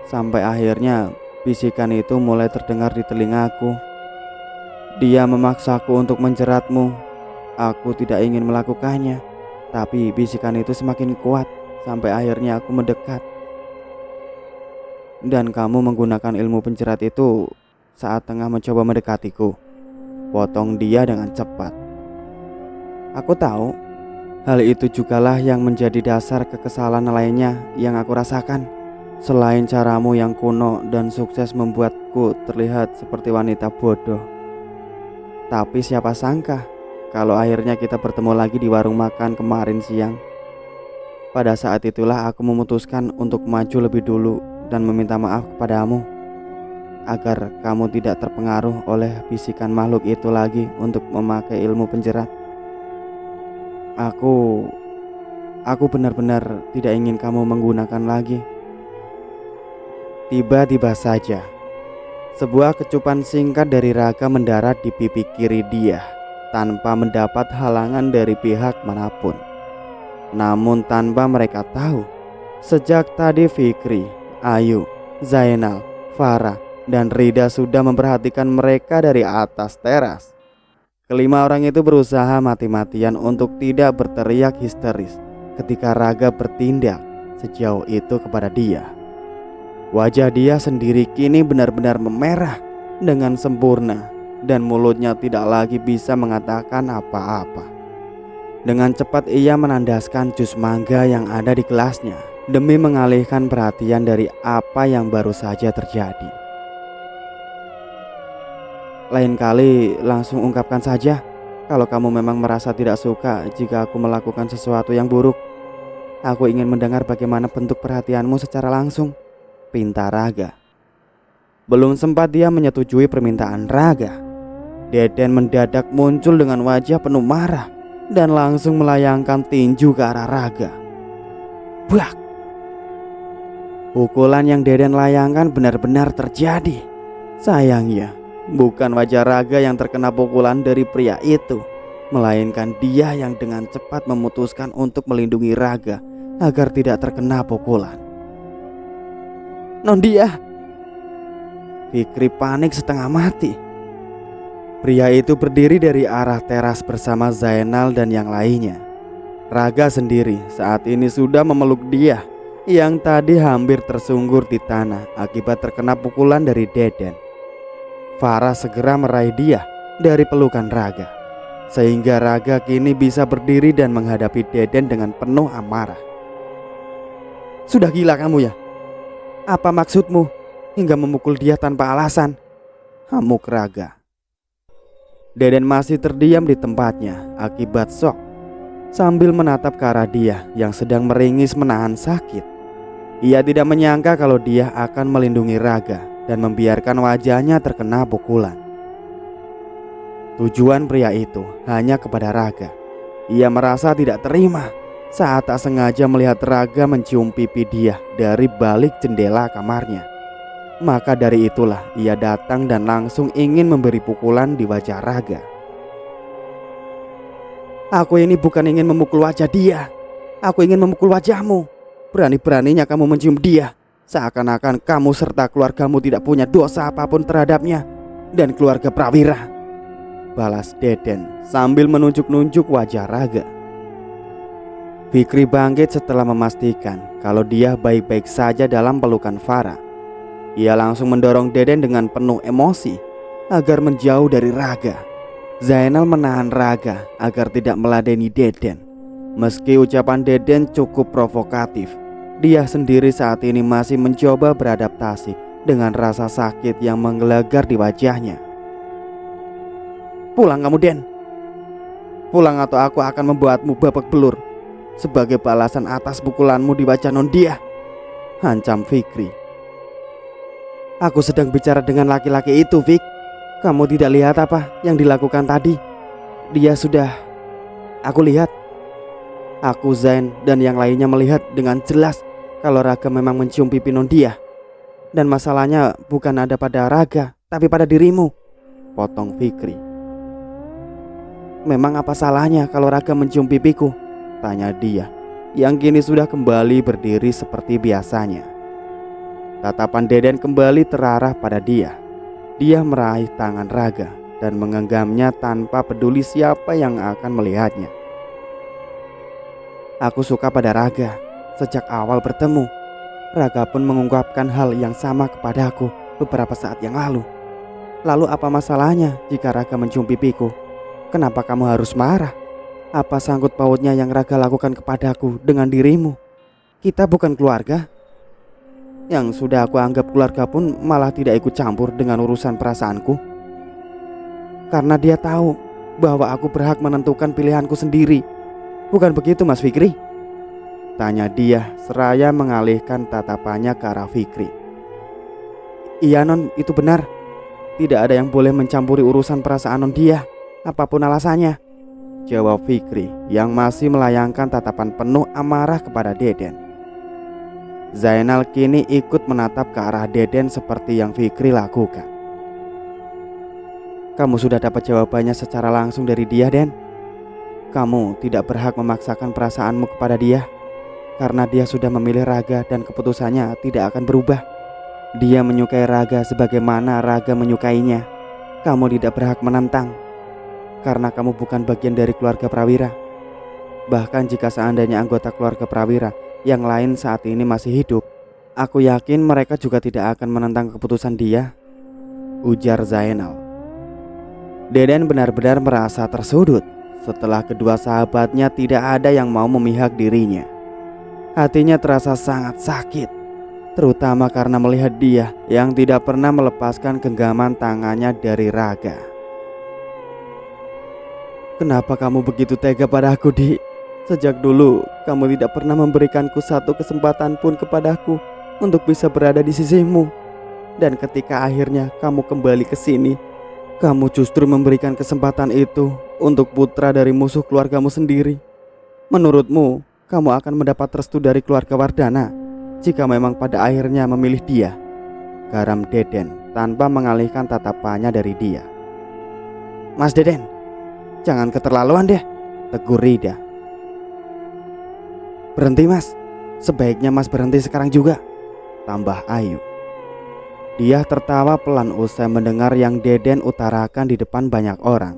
sampai akhirnya bisikan itu mulai terdengar di telingaku. Dia memaksaku untuk menjeratmu. Aku tidak ingin melakukannya, tapi bisikan itu semakin kuat sampai akhirnya aku mendekat. Dan kamu menggunakan ilmu penjerat itu saat tengah mencoba mendekatiku, potong dia dengan cepat. Aku tahu hal itu jugalah yang menjadi dasar kekesalan lainnya yang aku rasakan. Selain caramu yang kuno dan sukses membuatku terlihat seperti wanita bodoh. Tapi siapa sangka kalau akhirnya kita bertemu lagi di warung makan kemarin siang. Pada saat itulah aku memutuskan untuk maju lebih dulu dan meminta maaf kepadamu, agar kamu tidak terpengaruh oleh bisikan makhluk itu lagi untuk memakai ilmu penjerat. Aku benar-benar tidak ingin kamu menggunakan lagi. Tiba-tiba saja sebuah kecupan singkat dari Raga mendarat di pipi kiri dia tanpa mendapat halangan dari pihak manapun. Namun tanpa mereka tahu, sejak tadi Fikri, Ayu, Zainal, Farah, dan Rida sudah memperhatikan mereka dari atas teras. Kelima orang itu berusaha mati-matian untuk tidak berteriak histeris ketika Raga bertindak sejauh itu kepada dia. Wajah dia sendiri kini benar-benar memerah dengan sempurna dan mulutnya tidak lagi bisa mengatakan apa-apa. Dengan cepat ia menandaskan jus mangga yang ada di gelasnya demi mengalihkan perhatian dari apa yang baru saja terjadi. Lain kali langsung ungkapkan saja kalau kamu memang merasa tidak suka jika aku melakukan sesuatu yang buruk. Aku ingin mendengar bagaimana bentuk perhatianmu secara langsung, pinta Raga. Belum sempat dia menyetujui permintaan Raga, Deden mendadak muncul dengan wajah penuh marah dan langsung melayangkan tinju ke arah Raga. Bak! Pukulan yang Deden layangkan benar-benar terjadi. Sayangnya bukan wajah Raga yang terkena pukulan dari pria itu, melainkan dia yang dengan cepat memutuskan untuk melindungi Raga agar tidak terkena pukulan. Nondia! Fikri panik setengah mati. Pria itu berdiri dari arah teras bersama Zainal dan yang lainnya. Raga sendiri saat ini sudah memeluk dia yang tadi hampir tersungkur di tanah akibat terkena pukulan dari Deden. Farah segera meraih dia dari pelukan Raga, sehingga Raga kini bisa berdiri dan menghadapi Deden dengan penuh amarah. Sudah gila kamu ya? Apa maksudmu hingga memukul dia tanpa alasan? Hamuk Raga. Deden masih terdiam di tempatnya akibat shock, sambil menatap ke arah dia yang sedang meringis menahan sakit. Ia tidak menyangka kalau dia akan melindungi Raga dan membiarkan wajahnya terkena pukulan. Tujuan pria itu hanya kepada Raga. Ia merasa tidak terima saat tak sengaja melihat Raga mencium pipi dia dari balik jendela kamarnya. Maka dari itulah ia datang dan langsung ingin memberi pukulan di wajah Raga. Aku ini bukan ingin memukul wajah dia. Aku ingin memukul wajahmu. Berani-beraninya kamu mencium dia, seakan-akan kamu serta keluargamu tidak punya dosa apapun terhadapnya dan keluarga Prawira, balas Deden sambil menunjuk-nunjuk wajah Raga. Fikri bangkit setelah memastikan kalau dia baik-baik saja dalam pelukan Farah. Ia langsung mendorong Deden dengan penuh emosi agar menjauh dari Raga. Zainal menahan Raga agar tidak meladeni Deden. Meski ucapan Deden cukup provokatif, dia sendiri saat ini masih mencoba beradaptasi dengan rasa sakit yang menggelegar di wajahnya. Pulang kamu, Den. Pulang atau aku akan membuatmu babak belur sebagai balasan atas pukulanmu di wajah Nondia, hancam Fikri. Aku sedang bicara dengan laki-laki itu, Fik. Kamu tidak lihat apa yang dilakukan tadi? Dia sudah Aku lihat, aku, Zain, dan yang lainnya melihat dengan jelas kalau Raga memang mencium pipi Nondia. Dan masalahnya bukan ada pada Raga, tapi pada dirimu, potong Fikri. Memang apa salahnya kalau Raga mencium pipiku? Tanya dia, yang kini sudah kembali berdiri seperti biasanya. Tatapan Deden kembali terarah pada dia. Dia meraih tangan Raga dan menggenggamnya tanpa peduli siapa yang akan melihatnya. Aku suka pada Raga. Sejak awal bertemu, Raga pun mengungkapkan hal yang sama kepadaku beberapa saat yang lalu. Lalu apa masalahnya jika Raga mencium pipiku? Kenapa kamu harus marah? Apa sangkut pautnya yang Raga lakukan kepadaku dengan dirimu? Kita bukan keluarga. Yang sudah aku anggap keluarga pun malah tidak ikut campur dengan urusan perasaanku. Karena dia tahu bahwa aku berhak menentukan pilihanku sendiri. Bukan begitu, Mas Fikri? Tanya dia seraya mengalihkan tatapannya ke arah Fikri. Iya Non, itu benar. Tidak ada yang boleh mencampuri urusan perasaan Non dia, apapun alasannya, jawab Fikri yang masih melayangkan tatapan penuh amarah kepada Deden. Zainal kini ikut menatap ke arah Deden seperti yang Fikri lakukan. Kamu sudah dapat jawabannya secara langsung dari dia, Den. Kamu tidak berhak memaksakan perasaanmu kepada dia, karena dia sudah memilih Raga dan keputusannya tidak akan berubah. Dia menyukai Raga sebagaimana Raga menyukainya. Kamu tidak berhak menentang, karena kamu bukan bagian dari keluarga Prawira. Bahkan jika seandainya anggota keluarga Prawira yang lain saat ini masih hidup, aku yakin mereka juga tidak akan menentang keputusan dia, ujar Zainal. Deden benar-benar merasa tersudut setelah kedua sahabatnya tidak ada yang mau memihak dirinya. Hatinya terasa sangat sakit, terutama karena melihat dia yang tidak pernah melepaskan genggaman tangannya dari Raga. Kenapa kamu begitu tega padaku, Di? Sejak dulu kamu tidak pernah memberikanku satu kesempatan pun kepadaku untuk bisa berada di sisimu. Dan ketika akhirnya kamu kembali ke sini, kamu justru memberikan kesempatan itu untuk putra dari musuh keluargamu sendiri. Menurutmu, kamu akan mendapat restu dari keluarga Wardana jika memang pada akhirnya memilih dia, garam Deden tanpa mengalihkan tatapannya dari dia. Mas Deden, jangan keterlaluan deh, tegur Rida. Berhenti Mas, sebaiknya Mas berhenti sekarang juga, tambah Ayu. Dia tertawa pelan usai mendengar yang Deden utarakan di depan banyak orang.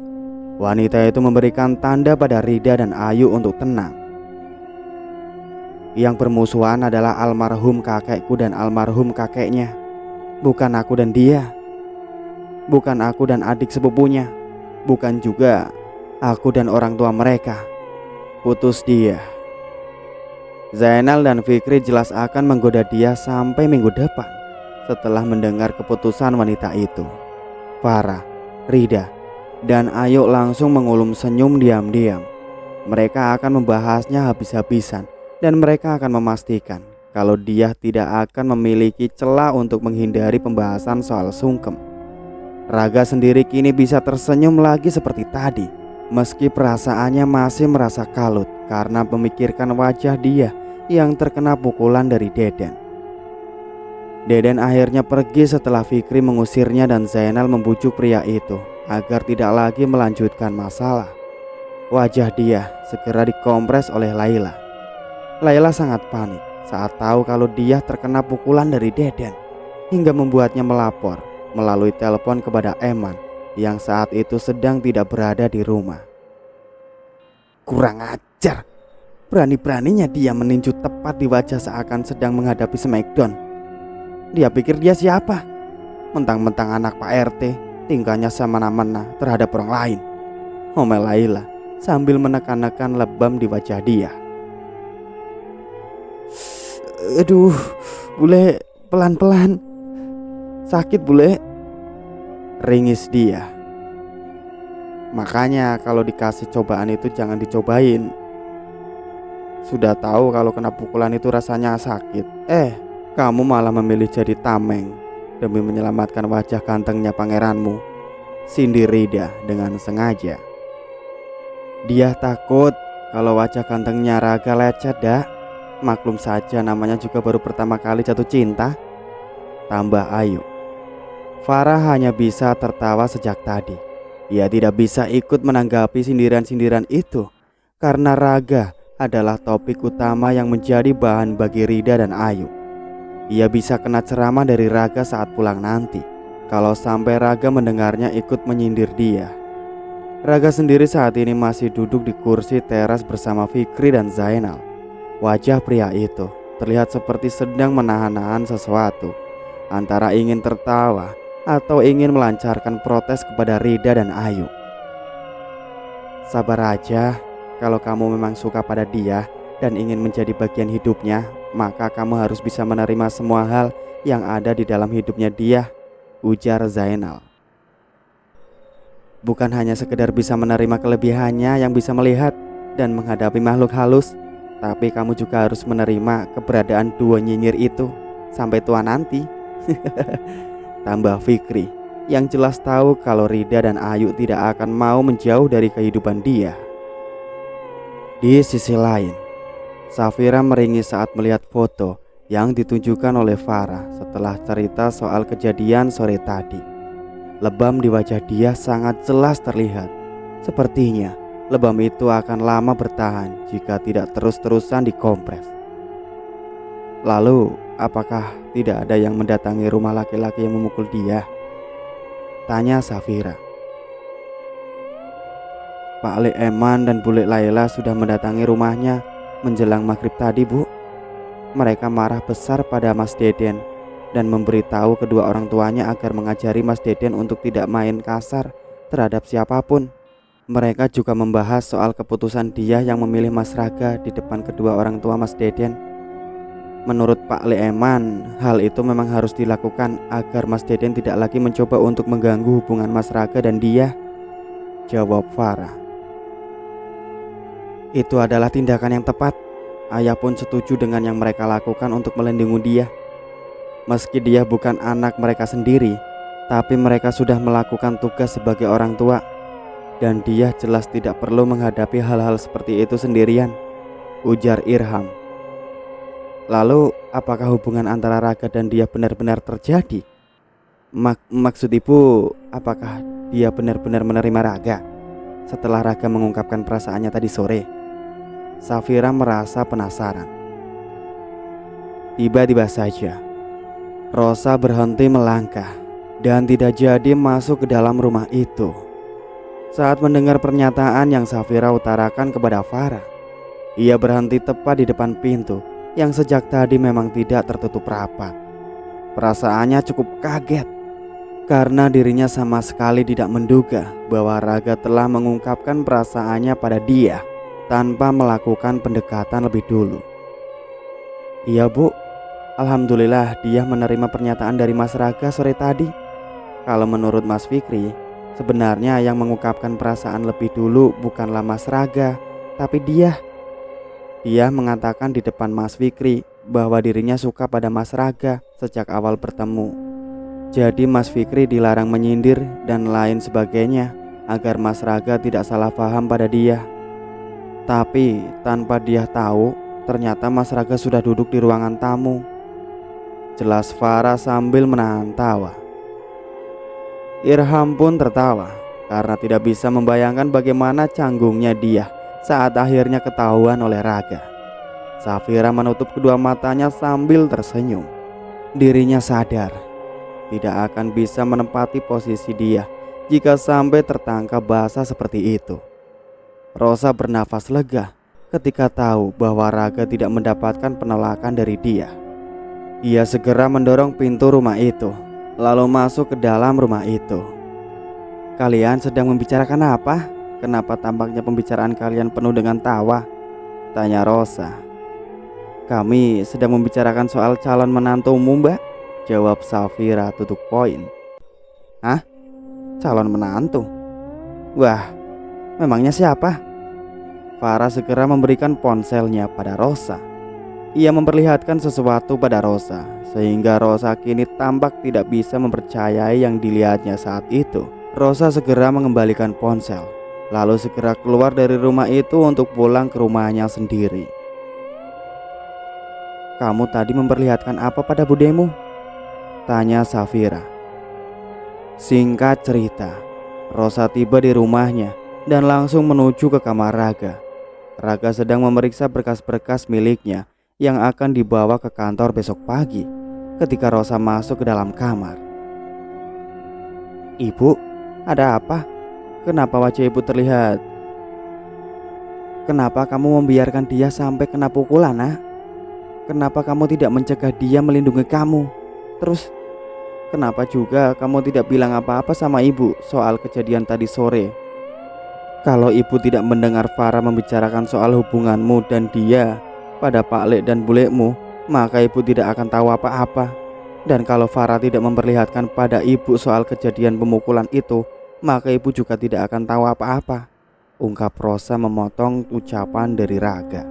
Wanita itu memberikan tanda pada Rida dan Ayu untuk tenang. Yang bermusuhan adalah almarhum kakekku dan almarhum kakeknya, bukan aku dan dia. Bukan aku dan adik sepupunya, bukan juga aku dan orang tua mereka. Putus dia. Zainal dan Fikri jelas akan menggoda dia sampai minggu depan setelah mendengar keputusan wanita itu. Farah, Rida, dan Ayu langsung mengulum senyum diam-diam. Mereka akan membahasnya habis-habisan dan mereka akan memastikan kalau dia tidak akan memiliki celah untuk menghindari pembahasan soal sungkem. Raga sendiri kini bisa tersenyum lagi seperti tadi, meski perasaannya masih merasa kalut karena memikirkan wajah dia yang terkena pukulan dari Deden. Deden akhirnya pergi setelah Fikri mengusirnya dan Zainal membujuk pria itu agar tidak lagi melanjutkan masalah. Wajah dia segera dikompres oleh Laila. Laila sangat panik saat tahu kalau dia terkena pukulan dari Deden, hingga membuatnya melapor melalui telepon kepada Eman yang saat itu sedang tidak berada di rumah. Kurang ajar, berani-beraninya dia meninju tepat di wajah seakan sedang menghadapi Smackdown. Dia pikir dia siapa? Mentang-mentang anak Pak RT, tingkahnya semena-mena terhadap orang lain, omel Laila sambil menekan-nekan lebam di wajah dia. Aduh, bule, pelan-pelan. Sakit bule, ringis dia. Makanya kalau dikasih cobaan itu jangan dicobain. Sudah tahu kalau kena pukulan itu rasanya sakit, kamu malah memilih jadi tameng demi menyelamatkan wajah gantengnya pangeranmu, sindir Rida dengan sengaja. Dia takut kalau wajah gantengnya Raga lecet, dak. Maklum saja namanya juga baru pertama kali jatuh cinta, tambah Ayu. Farah hanya bisa tertawa sejak tadi. Ia tidak bisa ikut menanggapi sindiran-sindiran itu karena Raga adalah topik utama yang menjadi bahan bagi Rida dan Ayu. Ia bisa kena ceramah dari Raga saat pulang nanti kalau sampai Raga mendengarnya ikut menyindir dia. Raga sendiri saat ini masih duduk di kursi teras bersama Fikri dan Zainal. Wajah pria itu terlihat seperti sedang menahan-nahan sesuatu, antara ingin tertawa atau ingin melancarkan protes kepada Rida dan Ayu. Sabar aja, kalau kamu memang suka pada dia dan ingin menjadi bagian hidupnya, maka kamu harus bisa menerima semua hal yang ada di dalam hidupnya dia, ujar Zainal. Bukan hanya sekedar bisa menerima kelebihannya yang bisa melihat dan menghadapi makhluk halus, tapi kamu juga harus menerima keberadaan dua nyinyir itu sampai tua nanti. Tambah Fikri yang jelas tahu kalau Rida dan Ayu tidak akan mau menjauh dari kehidupan dia. Di sisi lain, Safira meringis saat melihat foto yang ditunjukkan oleh Farah setelah cerita soal kejadian sore tadi. Lebam di wajah dia sangat jelas terlihat. Sepertinya lebam itu akan lama bertahan jika tidak terus-terusan dikompres. Lalu, apakah tidak ada yang mendatangi rumah laki-laki yang memukul dia? Tanya Safira. Pak Le Eman dan Bule Laila sudah mendatangi rumahnya menjelang maghrib tadi, Bu. Mereka marah besar pada Mas Deden dan memberitahu kedua orang tuanya agar mengajari Mas Deden untuk tidak main kasar terhadap siapapun. Mereka juga membahas soal keputusan dia yang memilih Mas Raga di depan kedua orang tua Mas Deden. Menurut Pak Le Eman, hal itu memang harus dilakukan agar Mas Deden tidak lagi mencoba untuk mengganggu hubungan Mas Raga dan dia, jawab Farah. Itu adalah tindakan yang tepat. Ayah pun setuju dengan yang mereka lakukan untuk melindungi dia. Meski dia bukan anak mereka sendiri, tapi mereka sudah melakukan tugas sebagai orang tua. Dan dia jelas tidak perlu menghadapi hal-hal seperti itu sendirian, ujar Irham. Lalu, apakah hubungan antara Raga dan dia benar-benar terjadi? Maksud ibu, apakah dia benar-benar menerima Raga setelah Raga mengungkapkan perasaannya tadi sore? Safira merasa penasaran. Tiba-tiba saja Rosa berhenti melangkah dan tidak jadi masuk ke dalam rumah itu. Saat mendengar pernyataan yang Safira utarakan kepada Farah, ia berhenti tepat di depan pintu yang sejak tadi memang tidak tertutup rapat. Perasaannya cukup kaget karena dirinya sama sekali tidak menduga bahwa Raga telah mengungkapkan perasaannya pada dia tanpa melakukan pendekatan lebih dulu. Iya, Bu. Alhamdulillah dia menerima pernyataan dari Mas Raga sore tadi. Kalau menurut Mas Fikri, sebenarnya yang mengungkapkan perasaan lebih dulu bukanlah Mas Raga, tapi dia. Dia mengatakan di depan Mas Fikri bahwa dirinya suka pada Mas Raga sejak awal bertemu. Jadi Mas Fikri dilarang menyindir dan lain sebagainya agar Mas Raga tidak salah paham pada dia. Tapi tanpa dia tahu, ternyata Mas Raga sudah duduk di ruangan tamu. Jelas Farah sambil menahan tawa. Irham pun tertawa karena tidak bisa membayangkan bagaimana canggungnya dia saat akhirnya ketahuan oleh Raga. Safira menutup kedua matanya sambil tersenyum. Dirinya sadar tidak akan bisa menempati posisi dia jika sampai tertangkap basah seperti itu. Rosa bernafas lega ketika tahu bahwa Raga tidak mendapatkan penolakan dari dia. Ia segera mendorong pintu rumah itu, lalu masuk ke dalam rumah itu. Kalian sedang membicarakan apa? Kenapa tampaknya pembicaraan kalian penuh dengan tawa? Tanya Rosa. Kami sedang membicarakan soal calon menantumu, Mbak, jawab Safira tutup poin. Hah? Calon menantu? Wah, memangnya siapa? Farah segera memberikan ponselnya pada Rosa. Ia memperlihatkan sesuatu pada Rosa, sehingga Rosa kini tampak tidak bisa mempercayai yang dilihatnya saat itu. Rosa segera mengembalikan ponsel, lalu segera keluar dari rumah itu untuk pulang ke rumahnya sendiri. "Kamu tadi memperlihatkan apa pada budemu?" tanya Safira. Singkat cerita, Rosa tiba di rumahnya dan langsung menuju ke kamar Raga. Raga sedang memeriksa berkas-berkas miliknya yang akan dibawa ke kantor besok pagi ketika Rosa masuk ke dalam kamar. "Ibu, ada apa? Kenapa wajah ibu terlihat? Kenapa kamu membiarkan dia sampai kena pukulan, nak? Kenapa kamu tidak mencegah dia melindungi kamu? Terus, kenapa juga kamu tidak bilang apa-apa sama ibu soal kejadian tadi sore? Kalau ibu tidak mendengar Farah membicarakan soal hubunganmu dan dia pada Pak Lek dan bulekmu, maka ibu tidak akan tahu apa-apa. Dan kalau Farah tidak memperlihatkan pada ibu soal kejadian pemukulan itu, maka ibu juga tidak akan tahu apa-apa," ungkap Rosa memotong ucapan dari Raga.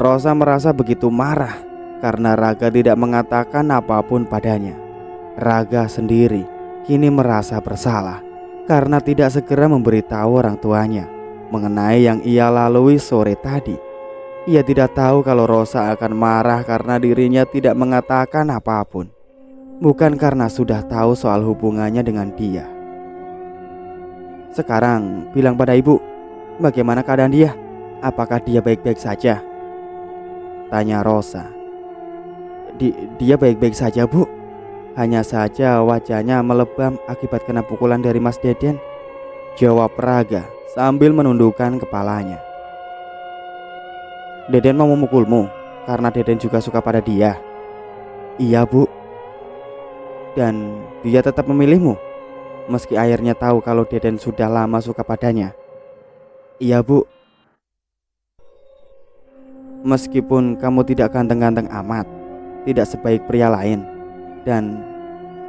Rosa merasa begitu marah karena Raga tidak mengatakan apapun padanya. Raga sendiri kini merasa bersalah karena tidak segera memberitahu orang tuanya mengenai yang ia lalui sore tadi. Ia tidak tahu kalau Rosa akan marah karena dirinya tidak mengatakan apapun, bukan karena sudah tahu soal hubungannya dengan dia. "Sekarang bilang pada ibu, bagaimana keadaan dia? Apakah dia baik-baik saja?" tanya Rosa. Dia baik-baik saja, Bu. Hanya saja wajahnya melebam akibat kena pukulan dari Mas Deden," jawab Raga sambil menundukkan kepalanya. "Deden mau memukulmu karena Deden juga suka pada dia?" "Iya, Bu." "Dan dia tetap memilihmu meski akhirnya tahu kalau Deden sudah lama suka padanya?" "Iya, Bu. Meskipun kamu tidak ganteng-ganteng amat, tidak sebaik pria lain, dan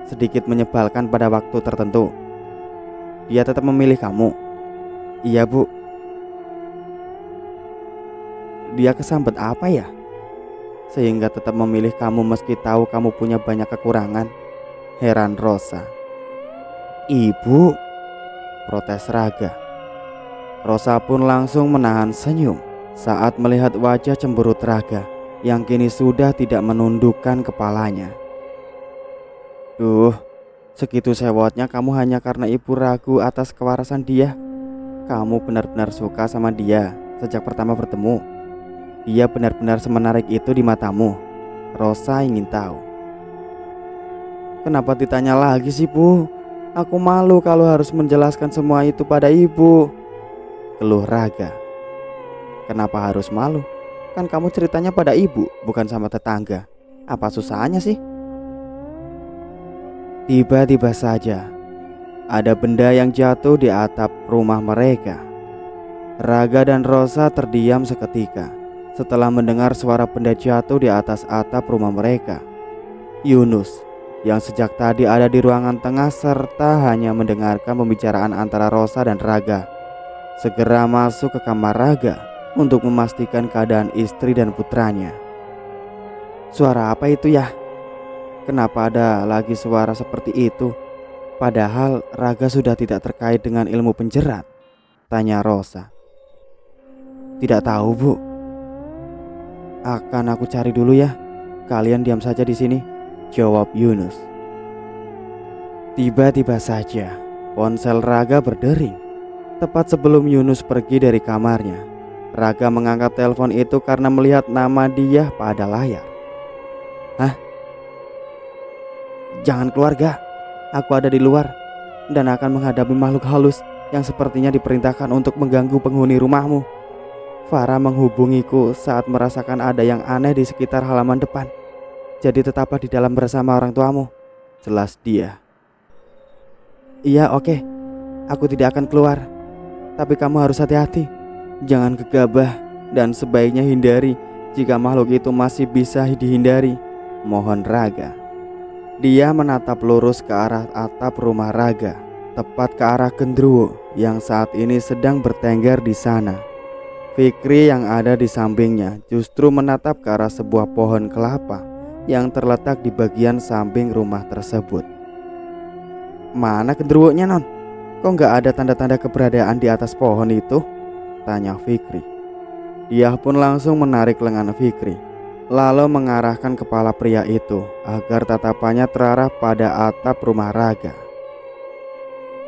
sedikit menyebalkan pada waktu tertentu, dia tetap memilih kamu." "Iya, Bu." "Dia kesambet apa ya sehingga tetap memilih kamu meski tahu kamu punya banyak kekurangan?" heran Rosa. "Ibu," protes Raga. Rosa pun langsung menahan senyum saat melihat wajah cemberut Raga yang kini sudah tidak menundukkan kepalanya. "Duh, segitu sewotnya kamu hanya karena ibu ragu atas kewarasan dia. Kamu benar-benar suka sama dia sejak pertama bertemu. Dia benar-benar semenarik itu di matamu?" Rosa ingin tahu. "Kenapa ditanya lagi sih, Bu? Aku malu kalau harus menjelaskan semua itu pada ibu," keluh Raga. "Kenapa harus malu? Kan kamu ceritanya pada ibu, bukan sama tetangga. Apa susahnya sih?" Tiba-tiba saja ada benda yang jatuh di atap rumah mereka. Raga dan Rosa terdiam seketika setelah mendengar suara benda jatuh di atas atap rumah mereka. Yunus yang sejak tadi ada di ruangan tengah serta hanya mendengarkan pembicaraan antara Rosa dan Raga segera masuk ke kamar Raga untuk memastikan keadaan istri dan putranya. "Suara apa itu ya? Kenapa ada lagi suara seperti itu? Padahal Raga sudah tidak terkait dengan ilmu penjerat," tanya Rosa. "Tidak tahu, Bu. Akan aku cari dulu ya. Kalian diam saja di sini," jawab Yunus. Tiba-tiba saja ponsel Raga berdering tepat sebelum Yunus pergi dari kamarnya. Raga mengangkat telepon itu karena melihat nama dia pada layar. "Hah? Jangan keluarga. Aku ada di luar dan akan menghadapi makhluk halus yang sepertinya diperintahkan untuk mengganggu penghuni rumahmu. Farah menghubungiku saat merasakan ada yang aneh di sekitar halaman depan. Jadi tetaplah di dalam bersama orang tuamu," jelas dia. "Iya, oke. Aku tidak akan keluar. Tapi kamu harus hati-hati. Jangan gegabah dan sebaiknya hindari jika makhluk itu masih bisa dihindari, mohon Raga." Dia menatap lurus ke arah atap rumah Raga, tepat ke arah Gendruwo yang saat ini sedang bertengger di sana. Fikri yang ada di sampingnya justru menatap ke arah sebuah pohon kelapa yang terletak di bagian samping rumah tersebut. "Mana Gendruwonya, Non?" Kok nggak ada tanda-tanda keberadaan di atas pohon itu? Tanya Fikri. Dia pun langsung menarik lengan Fikri, lalu mengarahkan kepala pria itu agar tatapannya terarah pada atap rumah Raga.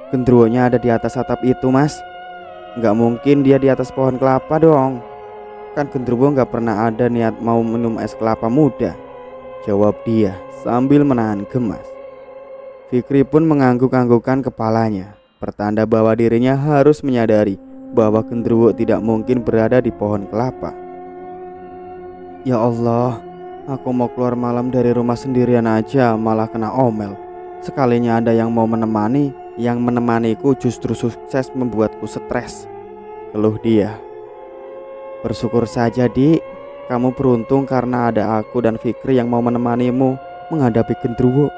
Gendruwonya ada di atas atap itu, Mas. Nggak mungkin dia di atas pohon kelapa dong. Kan gendruwo nggak pernah ada niat mau minum es kelapa muda, jawab dia sambil menahan gemas. Fikri pun mengangguk-anggukkan kepalanya, pertanda bahwa dirinya harus menyadari bahwa gendruwo tidak mungkin berada di pohon kelapa. Ya Allah, aku mau keluar malam dari rumah sendirian aja malah kena omel. Sekalinya ada yang mau menemani, yang menemaniku justru sukses membuatku stres, keluh dia. Bersyukur saja, Dik. Kamu beruntung karena ada aku dan Fikri yang mau menemanimu menghadapi gendruwo.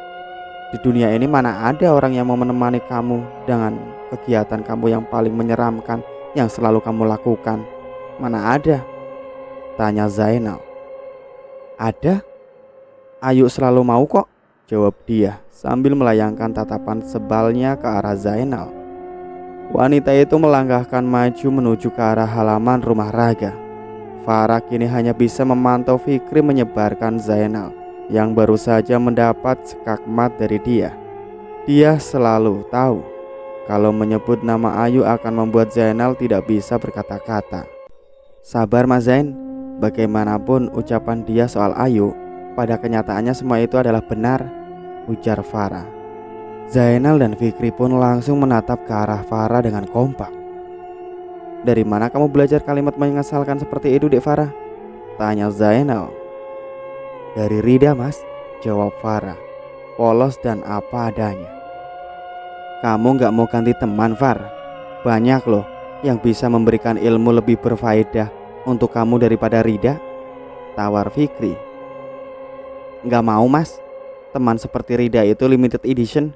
Di dunia ini mana ada orang yang mau menemani kamu dengan kegiatan kamu yang paling menyeramkan yang selalu kamu lakukan. Mana ada? Tanya Zainal. Ada? Ayu selalu mau kok, jawab dia sambil melayangkan tatapan sebalnya ke arah Zainal. Wanita itu melangkahkan maju menuju ke arah halaman rumah Raga. Farah kini hanya bisa memantau Fikri menyebarkan Zainal yang baru saja mendapat skakmat dari dia. Dia selalu tahu kalau menyebut nama Ayu akan membuat Zainal tidak bisa berkata-kata. Sabar Mas Zain, bagaimanapun ucapan dia soal Ayu, pada kenyataannya semua itu adalah benar, ujar Farah. Zainal dan Fikri pun langsung menatap ke arah Farah dengan kompak. Dari mana kamu belajar kalimat mengesalkan seperti itu, Dek Farah? Tanya Zainal. Dari Rida, Mas, jawab Farah, polos dan apa adanya. Kamu gak mau ganti teman, Far? Banyak loh yang bisa memberikan ilmu lebih berfaedah untuk kamu daripada Rida, tawar Fikri. Gak mau, Mas. Teman seperti Rida itu limited edition.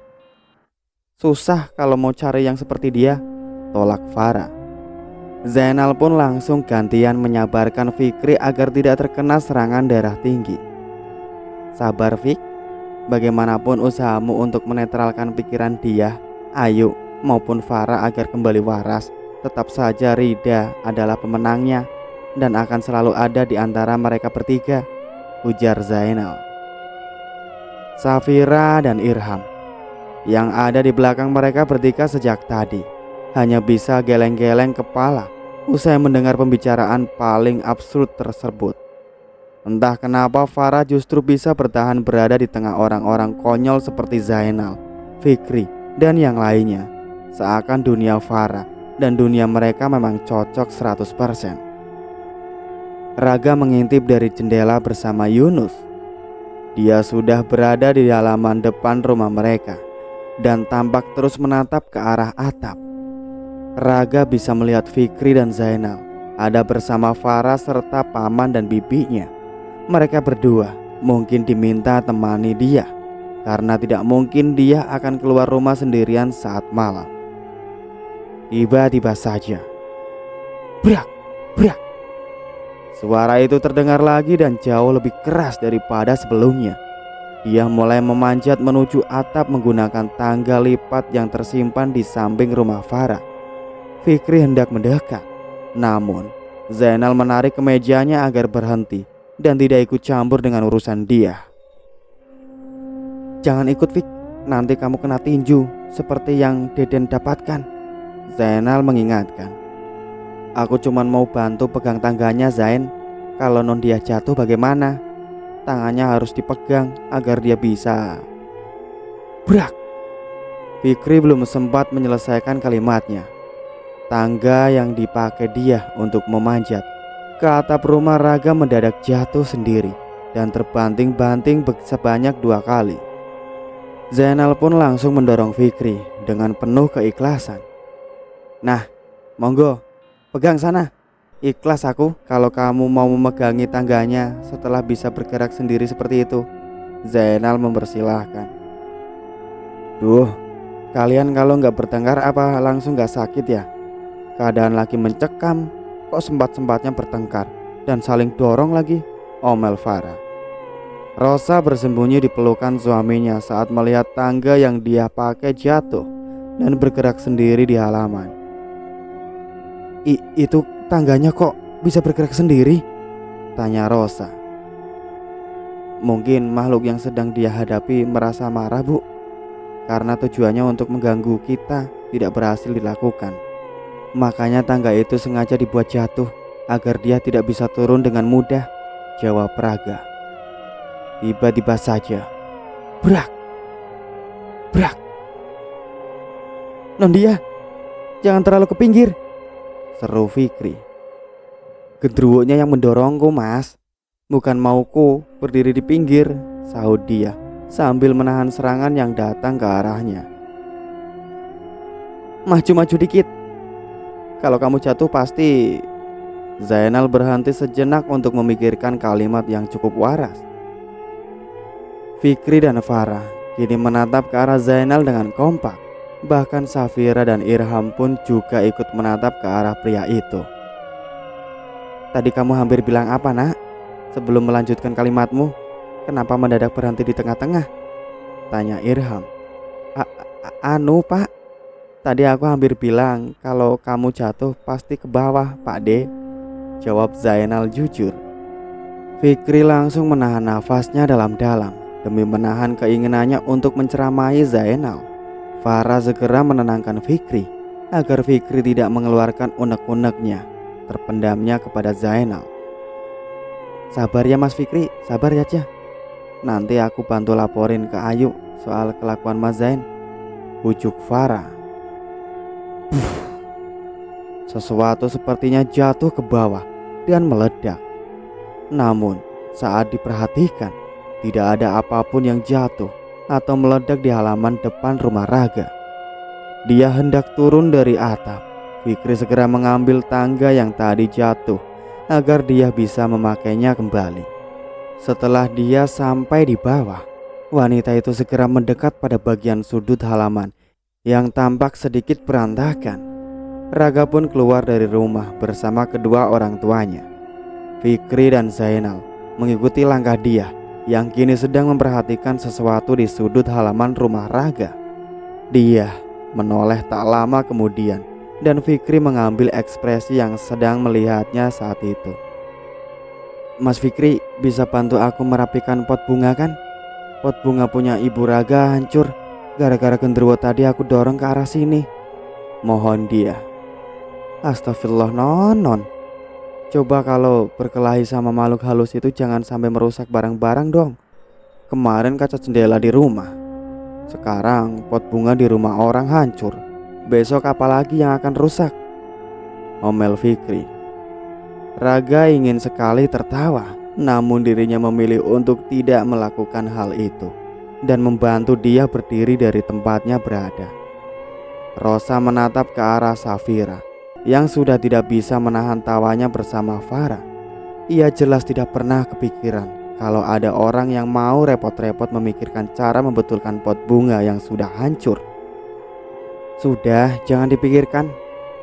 Susah kalau mau cari yang seperti dia, tolak Farah. Zainal pun langsung gantian menyabarkan Fikri agar tidak terkena serangan darah tinggi. Sabar Fik, bagaimanapun usahamu untuk menetralkan pikiran dia, Ayu maupun Farah agar kembali waras, tetap saja Rida adalah pemenangnya dan akan selalu ada di antara mereka bertiga, ujar Zainal. Safira dan Irham yang ada di belakang mereka bertiga sejak tadi hanya bisa geleng-geleng kepala usai mendengar pembicaraan paling absurd tersebut. Entah kenapa Farah justru bisa bertahan berada di tengah orang-orang konyol seperti Zainal, Fikri, dan yang lainnya. Seakan dunia Farah dan dunia mereka memang cocok 100%. Raga mengintip dari jendela bersama Yunus. Dia sudah berada di halaman depan rumah mereka dan tampak terus menatap ke arah atap. Raga bisa melihat Fikri dan Zainal ada bersama Farah serta paman dan bibinya. Mereka berdua mungkin diminta temani dia karena tidak mungkin dia akan keluar rumah sendirian saat malam. Tiba-tiba saja, brak, brak. Suara itu terdengar lagi dan jauh lebih keras daripada sebelumnya. Dia mulai memanjat menuju atap menggunakan tangga lipat yang tersimpan di samping rumah Farah. Fikri hendak mendekat, namun Zainal menarik kemejanya agar berhenti dan tidak ikut campur dengan urusan dia. Jangan ikut Fik, nanti kamu kena tinju seperti yang Deden dapatkan, Zainal mengingatkan. Aku cuma mau bantu pegang tangganya Zain. Kalau non dia jatuh bagaimana? Tangannya harus dipegang agar dia bisa. Brak. Fikri belum sempat menyelesaikan kalimatnya. Tangga yang dipakai dia untuk memanjat ke atap rumah Raga mendadak jatuh sendiri dan terbanting-banting sebanyak 2 kali. Zainal pun langsung mendorong Fikri dengan penuh keikhlasan. Nah, monggo, pegang sana. Ikhlas aku kalau kamu mau memegangi tangganya setelah bisa bergerak sendiri seperti itu, Zainal mempersilahkan. Duh, kalian kalau nggak bertengkar apa langsung nggak sakit ya? Keadaan lagi mencekam, kok sempat-sempatnya bertengkar dan saling dorong lagi, omel Farah. Rosa bersembunyi di pelukan suaminya saat melihat tangga yang dia pakai jatuh. dan bergerak sendiri di halaman. Itu tangganya kok bisa bergerak sendiri? Tanya Rosa. Mungkin makhluk yang sedang dia hadapi merasa marah, Bu. Karena tujuannya untuk mengganggu kita tidak berhasil dilakukan. Makanya tangga itu sengaja dibuat jatuh agar dia tidak bisa turun dengan mudah, jawab Raga. Tiba-tiba saja, brak, brak. Nondia, jangan terlalu ke pinggir, seru Fikri. Gendruwonya yang mendorongku, Mas. Bukan mauku berdiri di pinggir, sahut dia sambil menahan serangan yang datang ke arahnya. Maju-maju dikit. Kalau kamu jatuh pasti... Zainal berhenti sejenak untuk memikirkan kalimat yang cukup waras. Fikri dan Farah kini menatap ke arah Zainal dengan kompak. Bahkan Safira dan Irham pun juga ikut menatap ke arah pria itu. Tadi kamu hampir bilang apa, Nak? Sebelum melanjutkan kalimatmu, kenapa mendadak berhenti di tengah-tengah? Tanya Irham. Anu, Pak. Tadi aku hampir bilang kalau kamu jatuh pasti ke bawah, Pak De, jawab Zainal jujur. Fikri langsung menahan nafasnya dalam-dalam demi menahan keinginannya untuk menceramahi Zainal. Farah segera menenangkan Fikri agar Fikri tidak mengeluarkan unek-uneknya terpendamnya kepada Zainal. Sabar ya Mas Fikri, sabar ya aja. Nanti aku bantu laporin ke Ayu soal kelakuan Mas Zain, bujuk Farah. Sesuatu sepertinya jatuh ke bawah dan meledak. Namun saat diperhatikan, tidak ada apapun yang jatuh atau meledak di halaman depan rumah Raga. Dia hendak turun dari atap. Fikri segera mengambil tangga yang tadi jatuh agar dia bisa memakainya kembali. Setelah dia sampai di bawah, wanita itu segera mendekat pada bagian sudut halaman yang tampak sedikit berantakan. Raga pun keluar dari rumah bersama kedua orang tuanya. Fikri dan Zainal mengikuti langkah dia yang kini sedang memperhatikan sesuatu di sudut halaman rumah Raga. Dia menoleh tak lama kemudian dan Fikri mengambil ekspresi yang sedang melihatnya saat itu. Mas Fikri, bisa bantu aku merapikan pot bunga kan? Pot bunga punya Ibu Raga hancur gara-gara genderuwo tadi aku dorong ke arah sini, mohon dia. Astagfirullah non. Coba kalau berkelahi sama makhluk halus itu jangan sampai merusak barang-barang dong. Kemarin kaca jendela di rumah, sekarang pot bunga di rumah orang hancur. Besok apalagi yang akan rusak, omel Fikri. Raga ingin sekali tertawa, namun dirinya memilih untuk tidak melakukan hal itu dan membantu dia berdiri dari tempatnya berada. Rosa menatap ke arah Safira yang sudah tidak bisa menahan tawanya bersama Farah. Ia jelas tidak pernah kepikiran kalau ada orang yang mau repot-repot memikirkan cara membetulkan pot bunga yang sudah hancur. Sudah, jangan dipikirkan.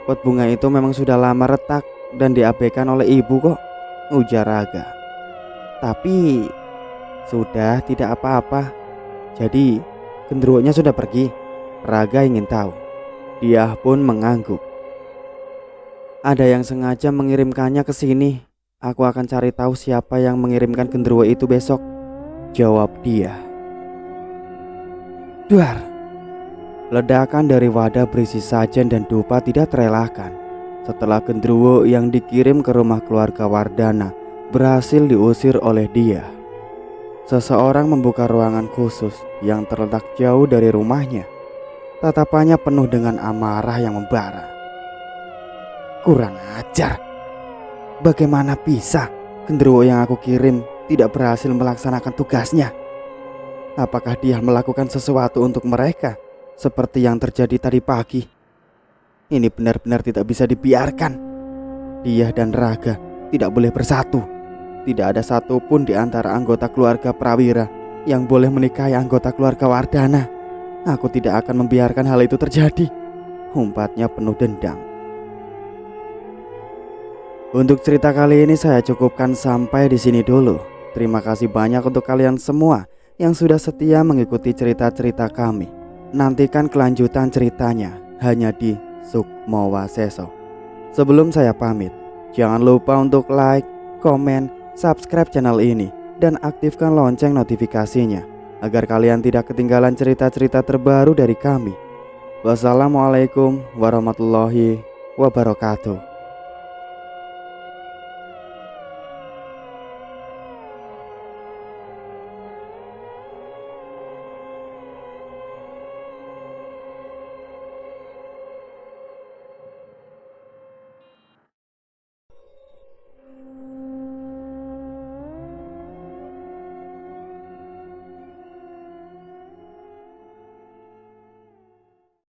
Pot bunga itu memang sudah lama retak dan diabaikan oleh ibu kok, ujar Raga. Tapi sudah, tidak apa-apa. Jadi genderuwonya sudah pergi? Raga ingin tahu. Dia pun mengangguk. Ada yang sengaja mengirimkannya ke sini. Aku akan cari tahu siapa yang mengirimkan genderuwo itu besok, jawab dia. Duar. Ledakan dari wadah berisi sajen dan dupa tidak terelakkan setelah genderuwo yang dikirim ke rumah keluarga Wardana berhasil diusir oleh dia. Seseorang membuka ruangan khusus yang terletak jauh dari rumahnya. Tatapannya penuh dengan amarah yang membara. Kurang ajar. Bagaimana bisa genderuwo yang aku kirim tidak berhasil melaksanakan tugasnya? Apakah dia melakukan sesuatu untuk mereka seperti yang terjadi tadi pagi? Ini benar-benar tidak bisa dibiarkan. Dia dan Raga tidak boleh bersatu. Tidak ada satupun di antara anggota keluarga Prawira yang boleh menikahi anggota keluarga Wardana. Aku tidak akan membiarkan hal itu terjadi, umpatnya penuh dendam. Untuk cerita kali ini saya cukupkan sampai di sini dulu. Terima kasih banyak untuk kalian semua yang sudah setia mengikuti cerita-cerita kami. Nantikan kelanjutan ceritanya hanya di Sukmawaseso. Sebelum saya pamit, jangan lupa untuk like, komen, subscribe channel ini, dan aktifkan lonceng notifikasinya agar kalian tidak ketinggalan cerita-cerita terbaru dari kami. Wassalamualaikum warahmatullahi wabarakatuh.